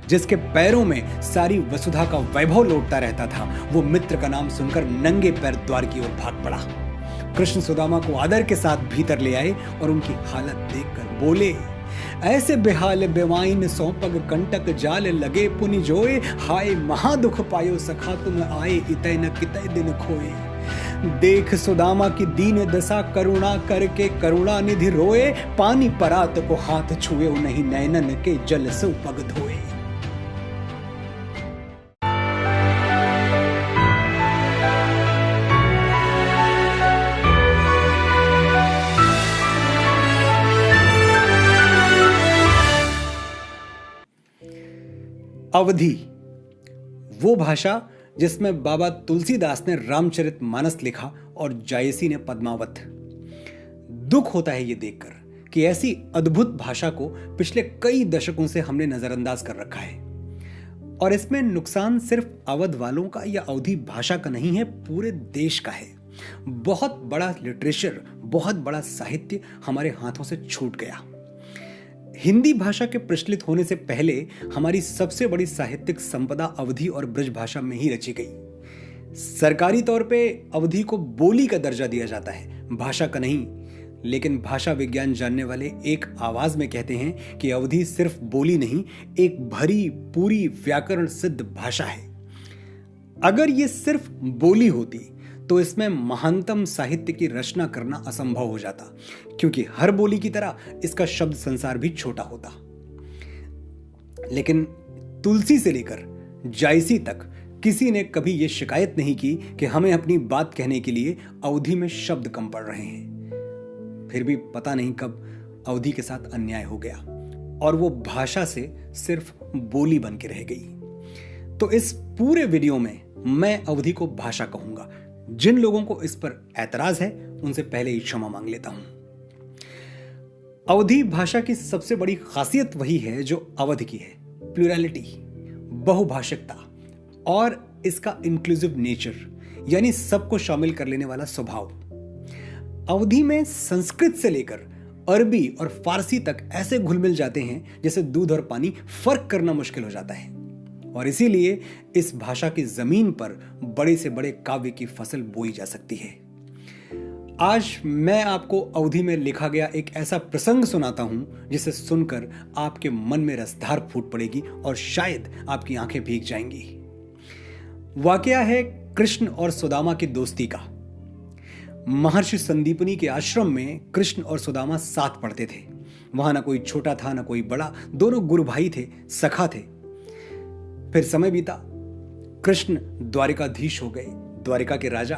जिसके पैरों में सारी वसुधा का वैभव लौटता रहता था, वो मित्र का नाम सुनकर नंगे पैर द्वार की ओर भाग पड़ा। कृष्ण सुदामा को आदर के साथ भीतर ले आए और उनकी हालत देखकर बोले, ऐसे बेहाल बेवाइन सौंपग कंटक जाल लगे पुनि जोए, हाय महादुख पायो सखा तुम आए इतै न कितै दिन खोए। देख सुदामा की दीन दशा करुणा करके करुणा निधि रोए, पानी परात को हाथ छुए नहीं नैनन के जल से पग धोए। अवधी, वो भाषा जिसमें बाबा तुलसीदास ने रामचरितमानस लिखा और जायसी ने पद्मावत। दुख होता है ये देखकर कि ऐसी अद्भुत भाषा को पिछले कई दशकों से हमने नजरअंदाज कर रखा है। और इसमें नुकसान सिर्फ अवध वालों का या अवधी भाषा का नहीं है, पूरे देश का है। बहुत बड़ा लिटरेचर, बहुत बड़ा साहित्य हमारे हाथों से छूट गया। हिंदी भाषा के प्रचलित होने से पहले हमारी सबसे बड़ी साहित्यिक संपदा अवधी और ब्रज भाषा में ही रची गई। सरकारी तौर पे अवधी को बोली का दर्जा दिया जाता है, भाषा का नहीं। लेकिन भाषा विज्ञान जानने वाले एक आवाज में कहते हैं कि अवधी सिर्फ बोली नहीं, एक भरी पूरी व्याकरण सिद्ध भाषा है। अगर ये सिर्फ बोली होती तो इसमें महानतम साहित्य की रचना करना असंभव हो जाता, क्योंकि हर बोली की तरह इसका शब्द संसार भी छोटा होता। लेकिन तुलसी से लेकर जायसी तक किसी ने कभी यह शिकायत नहीं की कि हमें अपनी बात कहने के लिए अवधी में शब्द कम पड़ रहे हैं। फिर भी पता नहीं कब अवधी के साथ अन्याय हो गया और वो भाषा से सिर्फ बोली बन के रह गई। तो इस पूरे वीडियो में मैं अवधी को भाषा कहूंगा। जिन लोगों को इस पर ऐतराज है उनसे पहले ही क्षमा मांग लेता हूं। अवधी भाषा की सबसे बड़ी खासियत वही है जो अवध की है, प्लुरैलिटी, बहुभाषिकता और इसका इंक्लूसिव नेचर, यानी सबको शामिल कर लेने वाला स्वभाव। अवधी में संस्कृत से लेकर अरबी और फारसी तक ऐसे घुल मिल जाते हैं जैसे दूध और पानी, फर्क करना मुश्किल हो जाता है। और इसीलिए इस भाषा की जमीन पर बड़े से बड़े काव्य की फसल बोई जा सकती है। आज मैं आपको अवधी में लिखा गया एक ऐसा प्रसंग सुनाता हूं जिसे सुनकर आपके मन में रसधार फूट पड़ेगी और शायद आपकी आंखें भीग जाएंगी। वाकया है कृष्ण और सुदामा की दोस्ती का। महर्षि संदीपनी के आश्रम में कृष्ण और सुदामा साथ पढ़ते थे। वहां ना कोई छोटा था ना कोई बड़ा, दोनों गुरु भाई थे, सखा थे। फिर समय बीता, कृष्ण द्वारिकाधीश हो गए, द्वारिका के राजा,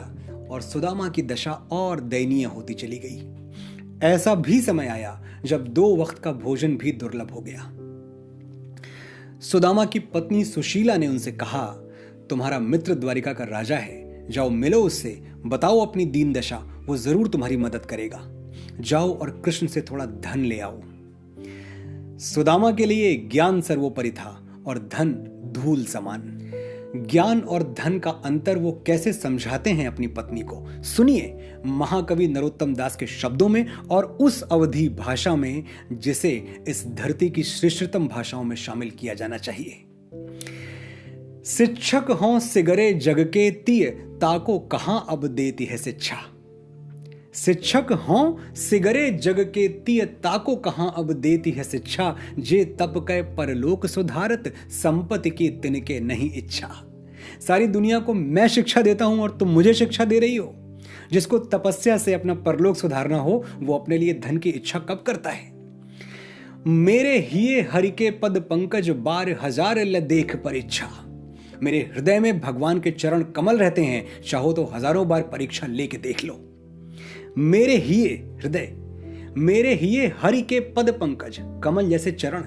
और सुदामा की दशा और दयनीय होती चली गई। ऐसा भी समय आया जब 2 वक्त का भोजन भी दुर्लभ हो गया। सुदामा की पत्नी सुशीला ने उनसे कहा, तुम्हारा मित्र द्वारिका का राजा है, जाओ मिलो उससे, बताओ अपनी दीन दशा, वो जरूर तुम्हारी मदद करेगा। जाओ और कृष्ण से थोड़ा धन ले आओ। सुदामा के लिए ज्ञान सर्वोपरि था और धन धूल समान। ज्ञान और धन का अंतर वो कैसे समझाते हैं अपनी पत्नी को, सुनिए महाकवि नरोत्तम दास के शब्दों में और उस अवधी भाषा में जिसे इस धरती की श्रेष्ठतम भाषाओं में शामिल किया जाना चाहिए। शिक्षक हों सिगरे जग के तीय, ताको कहां अब देती है शिक्षा। शिक्षक हों सिगरे जग के तीय, ताको कहां अब देती है शिक्षा। जे तप कै परलोक सुधारत, संपत्ति की तिनके नहीं इच्छा। सारी दुनिया को मैं शिक्षा देता हूं और तुम मुझे शिक्षा दे रही हो। जिसको तपस्या से अपना परलोक सुधारना हो वो अपने लिए धन की इच्छा कब करता है। मेरे हिये हरि के पद पंकज, बार हजार ल देख परीक्षा। मेरे हृदय में भगवान के चरण कमल रहते हैं, चाहो तो हजारों बार परीक्षा लेके देख लो। मेरे हिये हृदय, मेरे हिये हरि के पद पंकज, कमल जैसे चरण।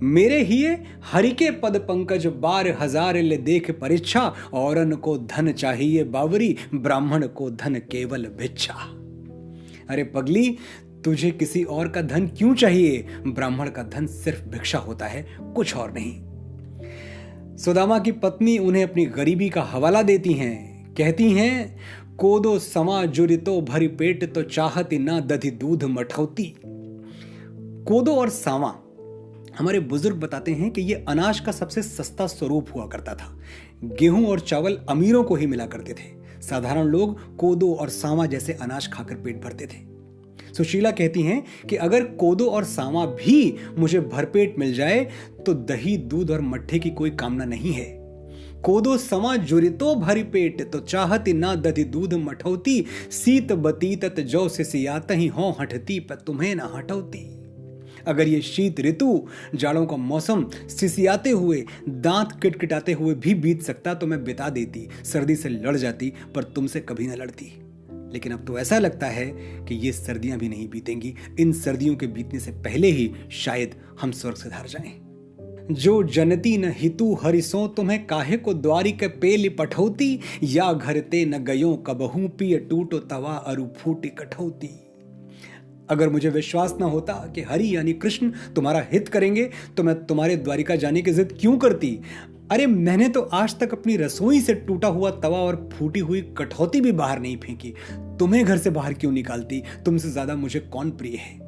मेरे हिये हरि के पद पंकज, बार हजार ले देख परीक्षा। औरन को धन चाहिए बावरी, ब्राह्मण को धन केवल भिक्षा। अरे पगली, तुझे किसी और का धन क्यों चाहिए? ब्राह्मण का धन सिर्फ भिक्षा होता है, कुछ और नहीं। सुदामा की पत्नी उन्हें अपनी गरीबी का हवाला देती हैं, कहती हैं, कोदो समा जुरितो भरी पेट, तो चाहती ना दधि दूध मठौती। कोदो और सावा हमारे बुजुर्ग बताते हैं कि ये अनाज का सबसे सस्ता स्वरूप हुआ करता था। गेहूं और चावल अमीरों को ही मिला करते थे। साधारण लोग कोदो और सावा जैसे अनाज खाकर पेट भरते थे। सुशीला कहती हैं कि अगर कोदो और सावा भी मुझे भरपेट मिल जाए तो दही, दूध और मट्ठे की कोई कामना नहीं है। कोदो समा जुरितो भरी पेट, तो चाहती ना दधि दूध मठौती। सीत बतीतत जो से सियातही हो हटती, पर तुम्हें ना हटौती। अगर ये शीत ऋतु, जाड़ों का मौसम सिसियाते हुए, दांत किटकिटाते हुए भी बीत सकता तो मैं बिता देती, सर्दी से लड़ जाती, पर तुमसे कभी ना लड़ती। लेकिन अब तो ऐसा लगता है कि ये सर्दियां भी नहीं बीतेंगी। इन सर्दियों के बीतने से पहले ही शायद हम स्वर्ग से धार जाएं। जो जनती न हितु हरिसों, तुम्हें काहे को द्वारी के पेली पठौती। या घर ते न गयो कबहू, पिय टूटो तवा अरु फूटी कठौती। अगर मुझे विश्वास न होता कि हरि यानी कृष्ण तुम्हारा हित करेंगे तो मैं तुम्हारे द्वारिका जाने की जिद क्यों करती। अरे मैंने तो आज तक अपनी रसोई से टूटा हुआ तवा और फूटी हुई कठौती भी बाहर नहीं फेंकी। तुम्हें घर से बाहर क्यों निकालती। तुमसे ज्यादा मुझे कौन प्रिय है।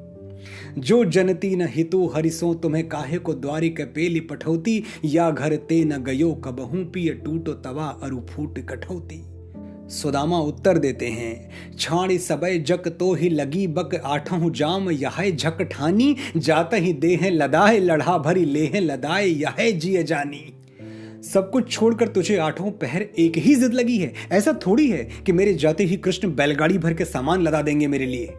जो जनती न हितु हरिसों, तुम्हें काहे को द्वारी के पेली पठौती। या घर ते न गयो कबहू, पिय टूटो तवा अरु फूट कठौती। सुदामा उत्तर देते हैं, छाणी सबय जक तो ही लगी बक, आठहु जाम यह झक ठानी। जाता ही देह लदाए, लढ़ा भरी लेह लदाए, यह जिय जानी। सब कुछ छोड़कर तुझे आठों पहर एक ही जिद लगी है। ऐसा थोड़ी है कि मेरे जाते ही कृष्ण बैलगाड़ी भर के सामान लदा देंगे मेरे लिए।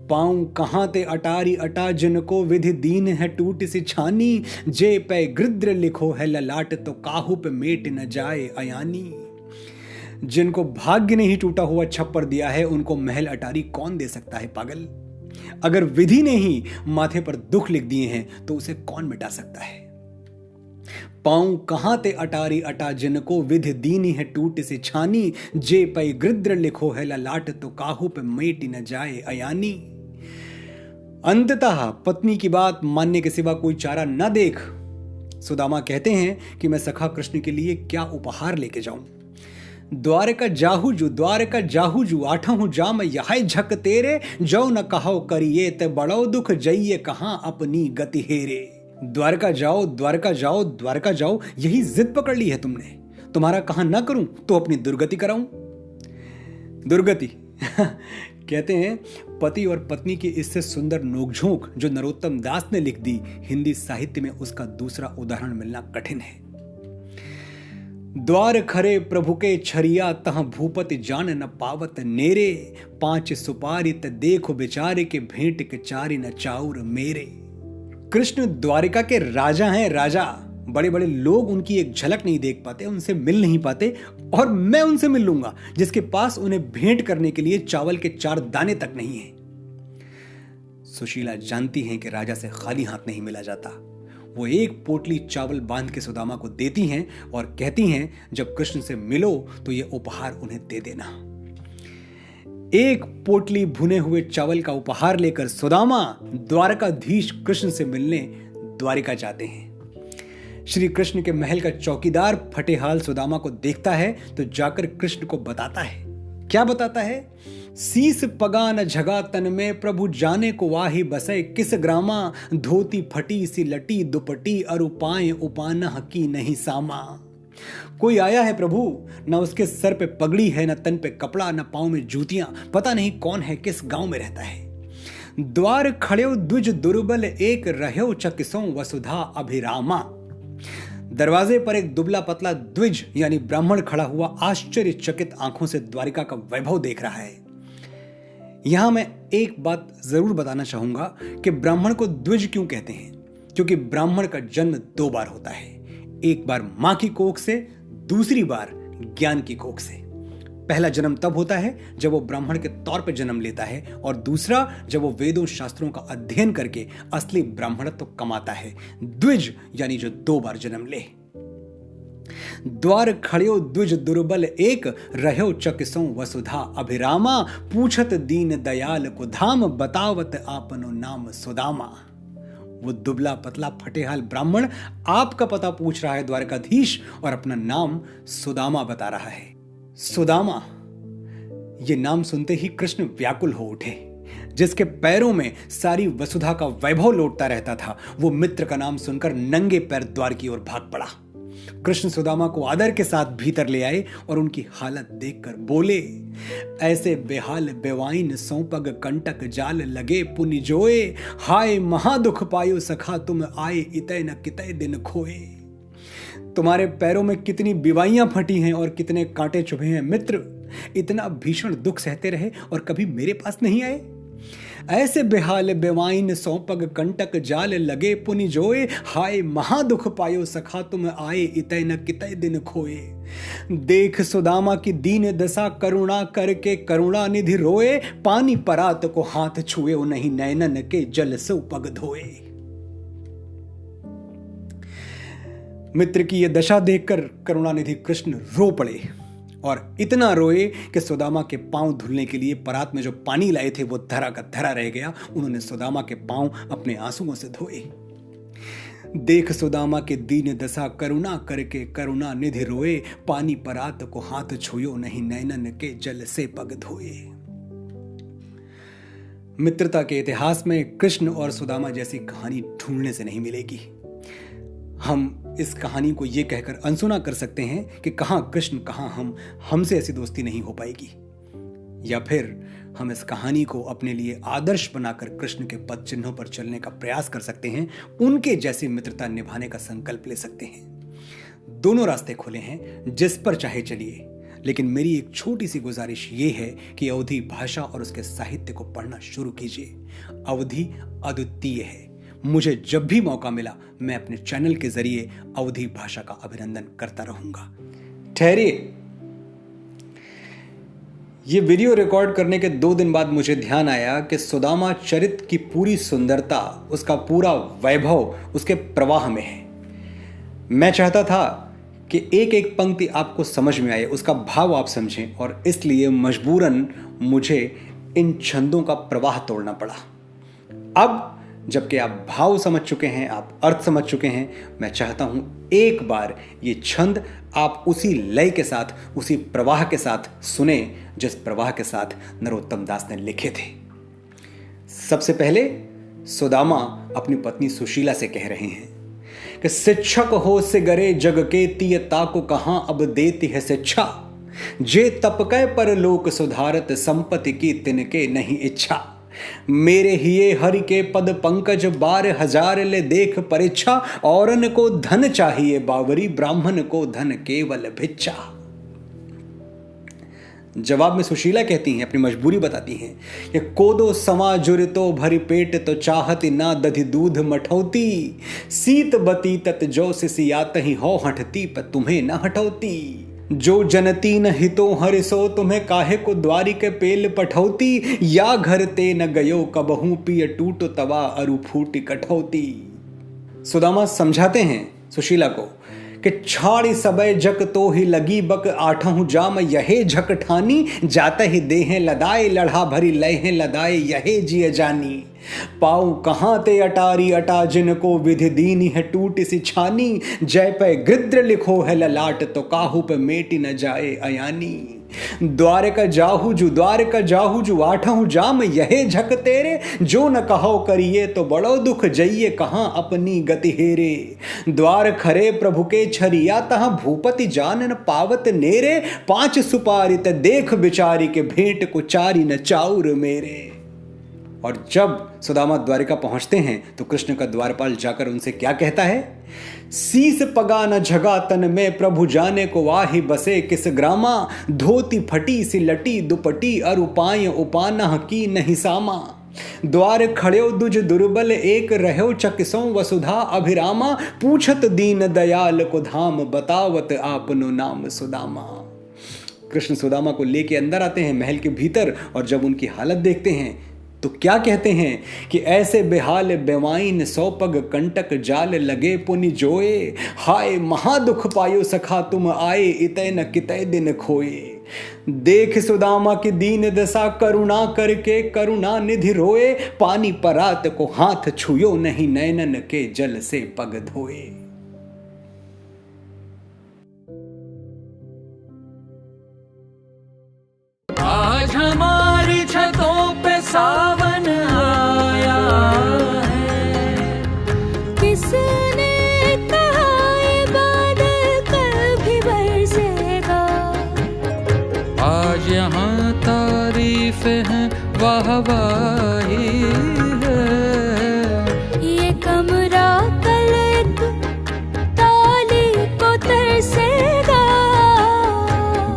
पाऊं कहां ते अटारी अटा, जिनको विधि दीन है टूट सी छानी। जे पे गृद्र लिखो है ललाट, तो काहू पे मेट न जाए अयानी। जिनको भाग्य ने ही टूटा हुआ छप्पर दिया है, उनको महल अटारी कौन दे सकता है पागल। अगर विधि ने ही माथे पर दुख लिख दिए हैं तो उसे कौन मिटा सकता है। पाऊं कहां ते अटारी अटा, जिनको विधि दीनी है टूट से छानी। जे पै गृद्र लिखो है ललाट, तो काहू पे मेटी न जाए अयानी। अंततः पत्नी की बात मानने के सिवा कोई चारा न देख सुदामा कहते हैं कि मैं सखा कृष्ण के लिए क्या उपहार लेके जाऊं। द्वारका जाहूजू आठहु जाम यह झक तेरे। जो न कहो करिए ते बड़ो दुख, जइये कहां अपनी गति हेरे। द्वारका जाओ, द्वारका जाओ, द्वारका जाओ, यही जिद पकड़ ली है तुमने। तुम्हारा कहां ना करूं तो अपनी दुर्गति कराऊं। दुर्गति कहते हैं पति और पत्नी की इससे सुंदर नोकझोंक जो नरोत्तम दास ने लिख दी, हिंदी साहित्य में उसका दूसरा उदाहरण मिलना कठिन है। द्वार खरे प्रभु के छरिया, तह भूपति जान न पावत नेरे। पांच सुपारी त देखो बेचारे के, भेंट के चारी न चाउर मेरे। कृष्ण द्वारिका के राजा हैं, राजा। बड़े बड़े लोग उनकी एक झलक नहीं देख पाते, उनसे मिल नहीं पाते, और मैं उनसे मिल लूंगा जिसके पास उन्हें भेंट करने के लिए चावल के 4 दाने तक नहीं है। सुशीला जानती हैं कि राजा से खाली हाथ नहीं मिला जाता। वो एक पोटली चावल बांध के सुदामा को देती हैं और कहती हैं जब कृष्ण से मिलो तो ये उपहार उन्हें दे देना। एक पोटली भुने हुए चावल का उपहार लेकर सुदामा द्वारकाधीश कृष्ण से मिलने द्वारिका जाते हैं। श्री कृष्ण के महल का चौकीदार फटेहाल सुदामा को देखता है तो जाकर कृष्ण को बताता है। क्या बताता है? सीस पगा न झगा तन में, प्रभु जाने को वाही बसे किस ग्रामा। धोती फटी सी लटी दुपटी, अरु पाए उपाना की नहीं सामा। कोई आया है प्रभु, न उसके सर पे पगड़ी है, न तन पे कपड़ा, न पांव में जूतियां। पता नहीं कौन है, किस गांव में रहता है। द्वार खड़ेव द्विज दुर्बल, एक रह्यो चकिसों वसुधा अभिरामा। दरवाजे पर एक दुबला पतला द्विज यानी ब्राह्मण खड़ा हुआ आश्चर्यचकित आंखों से द्वारिका का वैभव देख रहा है। यहां मैं एक बात जरूर बताना चाहूंगा कि ब्राह्मण को द्विज क्यों कहते हैं, क्योंकि ब्राह्मण का जन्म 2 बार होता है। एक बार मां की कोख से, दूसरी बार ज्ञान की कोख से। पहला जन्म तब होता है जब वो ब्राह्मण के तौर पर जन्म लेता है, और दूसरा जब वो वेदों शास्त्रों का अध्ययन करके असली ब्राह्मणत्व कमाता है। द्विज यानी जो 2 बार जन्म ले। द्वार खड़्यो द्विज दुर्बल एक, रह्यो चकिसों वसुधा अभिरामा। पूछत दीन दयाल को धाम, बतावत आपनो नाम सुदामा। वो दुबला पतला फटेहाल ब्राह्मण आपका पता पूछ रहा है द्वारकाधीश, और अपना नाम सुदामा बता रहा है। सुदामा, ये नाम सुनते ही कृष्ण व्याकुल हो उठे। जिसके पैरों में सारी वसुधा का वैभव लौटता रहता था, वो मित्र का नाम सुनकर नंगे पैर द्वार की ओर भाग पड़ा। कृष्ण सुदामा को आदर के साथ भीतर ले आए और उनकी हालत देखकर बोले, ऐसे बेहाल बेवाइन सौपग कंटक जाल लगे पुनि जोए, हाय महादुख पायो सखा तुम आए इतय न कितय दिन खोए। तुम्हारे पैरों में कितनी बिवाइयां फटी हैं और कितने कांटे चुभे हैं मित्र, इतना भीषण दुख सहते रहे और कभी मेरे पास नहीं आए। ऐसे बेहाल बेवाइन सौपग कंटक जाल लगे पुनि जोए, हाय महादुख पायो सखा तुम आए इतय न कितय दिन खोए। देख सुदामा की दीन दशा करुणा करके करुणा निधि रोए, पानी परात को हाथ छुए नहीं नैनन के जल से पग धोए। मित्र की यह दशा देखकर करुणानिधि कृष्ण रो पड़े और इतना रोए कि सुदामा के पांव धुलने के लिए परात में जो पानी लाए थे वो धरा का धरा रह गया। उन्होंने सुदामा के पांव अपने आंसुओं से धोए। देख सुदामा के दीन दशा करुणा करके करुणा निधि रोए, पानी परात को हाथ छुयो नहीं नैनन के जल से पग धोए। मित्रता के इतिहास में कृष्ण और सुदामा जैसी कहानी ढूंढने से नहीं मिलेगी। हम इस कहानी को यह कहकर अनसुना कर सकते हैं कि कहां कृष्ण कहां हमसे ऐसी दोस्ती नहीं हो पाएगी, या फिर हम इस कहानी को अपने लिए आदर्श बनाकर कृष्ण के पद चिन्हों पर चलने का प्रयास कर सकते हैं, उनके जैसी मित्रता निभाने का संकल्प ले सकते हैं। दोनों रास्ते खुले हैं, जिस पर चाहे चलिए। लेकिन मेरी एक छोटी सी गुजारिश ये है कि अवधी भाषा और उसके साहित्य को पढ़ना शुरू कीजिए। अवधी अद्वितीय है। मुझे जब भी मौका मिला मैं अपने चैनल के जरिए अवधी भाषा का अभिनंदन करता रहूंगा। ठहरिए, ये वीडियो रिकॉर्ड करने के 2 दिन बाद मुझे ध्यान आया कि सुदामा चरित्र की पूरी सुंदरता, उसका पूरा वैभव उसके प्रवाह में है। मैं चाहता था कि एक एक पंक्ति आपको समझ में आए, उसका भाव आप समझें, और इसलिए मजबूरन मुझे इन छंदों का प्रवाह तोड़ना पड़ा। अब जबकि आप भाव समझ चुके हैं, आप अर्थ समझ चुके हैं, मैं चाहता हूं एक बार ये छंद आप उसी लय के साथ, उसी प्रवाह के साथ सुने जिस प्रवाह के साथ नरोत्तम दास ने लिखे थे। सबसे पहले सुदामा अपनी पत्नी सुशीला से कह रहे हैं कि शिक्षक हो सिगरे जग के तीयता को कहां अब देती है शिक्षा, जे तपकै पर लोक सुधारत संपत्ति की तिनके नहीं इच्छा। मेरे हिये हरि के पद पंकज 12,000 ले देख परीक्षा, औरन को धन चाहिए बावरी ब्राह्मण को धन केवल भिक्षा। जवाब में सुशीला कहती हैं, अपनी मजबूरी बताती हैं कि कोदो समा जुर तो भरी पेट तो चाहती ना दधि दूध मठौती, सीत बती तत जो सिसियात ही हो हटती पर तुम्हें न हटौती। जो जनती न हितो हरिसो तुम्हें काहे को द्वारी के पेल पठौती, या घर ते न गयो कबहू पिय टूट तवा अरु फूट कठौती। सुदामा समझाते हैं सुशीला को कि छाड़ी सबय जक तो ही लगी बक, आठहु जाम यहे झक ठानी, जाता ही देहें लदाए लढ़ा भरी लहे लदाए यहे जिय जानी। पाऊ कहां ते अटारी अटा जिनको विधि दीनी है टूट सी छानी, जय पे गृद्र लिखो है ललाट तो काहू पे मेटी न जाए अयानी। द्वार का जाहू जू आठहु जाम यहे झक तेरे, जो न कहो करिए तो बड़ो दुख जइए कहां अपनी गति हेरे। द्वार खरे प्रभु के छरिया तहां भूपति जान न पावत नेरे, 5 सुपारी ते देख बिचारी के भेंट को चारी न चाउर मेरे। और जब सुदामा द्वारिका पहुंचते हैं तो कृष्ण का द्वारपाल जाकर उनसे क्या कहता है, शीस पगा न झगा तन में प्रभु जाने को वाही बसे किस ग्रामा, धोती फटी सी लटी दुपटी अरु पाय उपाना की नहीं सामा। द्वार खड़ो दुज दुर्बल एक रहो चकिसों वसुधा अभिरामा, पूछत दीन दयाल को धाम बतावत आपनो नाम सुदामा। कृष्ण सुदामा को लेके अंदर आते हैं महल के भीतर, और जब उनकी हालत देखते हैं तो क्या कहते हैं कि ऐसे बेहाल बेवाइन सौपग कंटक जाल लगे पुनि जोए, हाय महादुख पायो सखा तुम आए इतय न कितय दिन खोए। देख सुदामा की दीन दशा करुणा करके करुणा निधि रोए, पानी परात को हाथ छुयो नहीं नैनन के जल से पग धोए। आज हमारी छतों पे सावन हवा ही है। ये कमरा कल एक ताली को तरसेगा,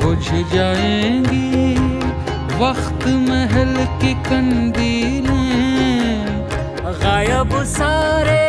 बुझ जाएंगी वक्त महल की कंदीलें, गायब सारे